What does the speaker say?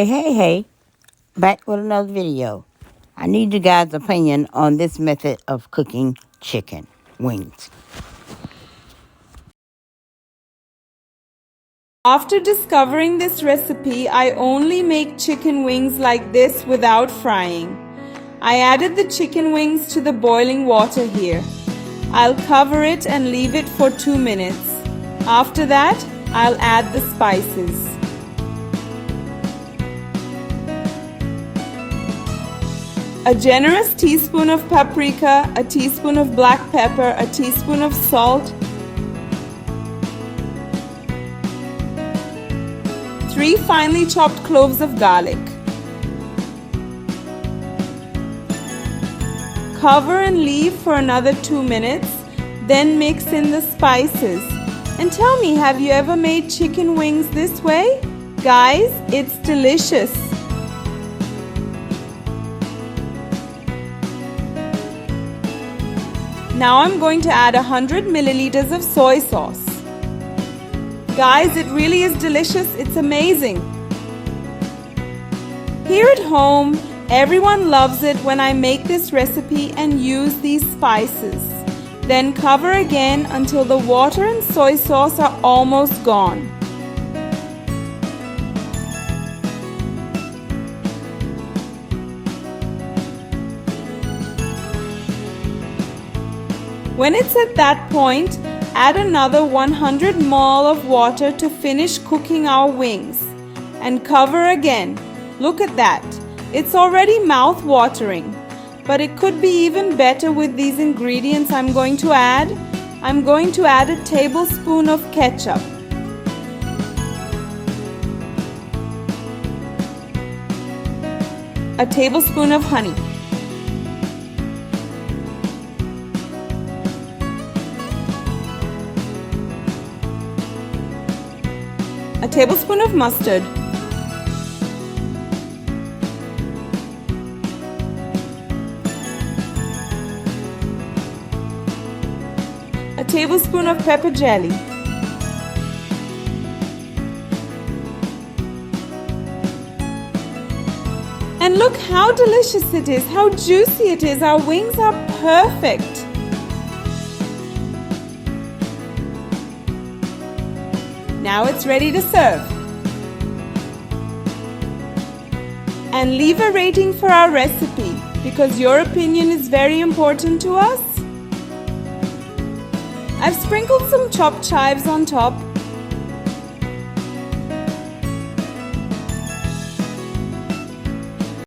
Hey, back with another video. I need you guys' opinion on this method of cooking chicken wings. After discovering this recipe, I only make chicken wings like this without frying. I added the chicken wings to the boiling water here. I'll cover it and leave it for 2 minutes. After that, I'll add the spices. A generous teaspoon of paprika, a teaspoon of black pepper, a teaspoon of salt, 3 finely chopped cloves of garlic. Cover and leave for another 2 minutes, then mix in the spices. And tell me, have you ever made chicken wings this way? Guys, it's delicious. Now I'm going to add 100 milliliters of soy sauce. Guys, it really is delicious. It's amazing. Here at home, everyone loves it when I make this recipe and use these spices. Then cover again until the water and soy sauce are almost gone. When it's at that point, add another 100 ml of water to finish cooking our wings. And cover again. Look at that. It's already mouth-watering. But it could be even better with these ingredients I'm going to add. I'm going to add a tablespoon of ketchup. A tablespoon of honey. A tablespoon of mustard, a tablespoon of pepper jelly, and look how delicious it is, how juicy it is. Our wings are perfect. Now it's ready to serve. And leave a rating for our recipe because your opinion is very important to us. I've sprinkled some chopped chives on top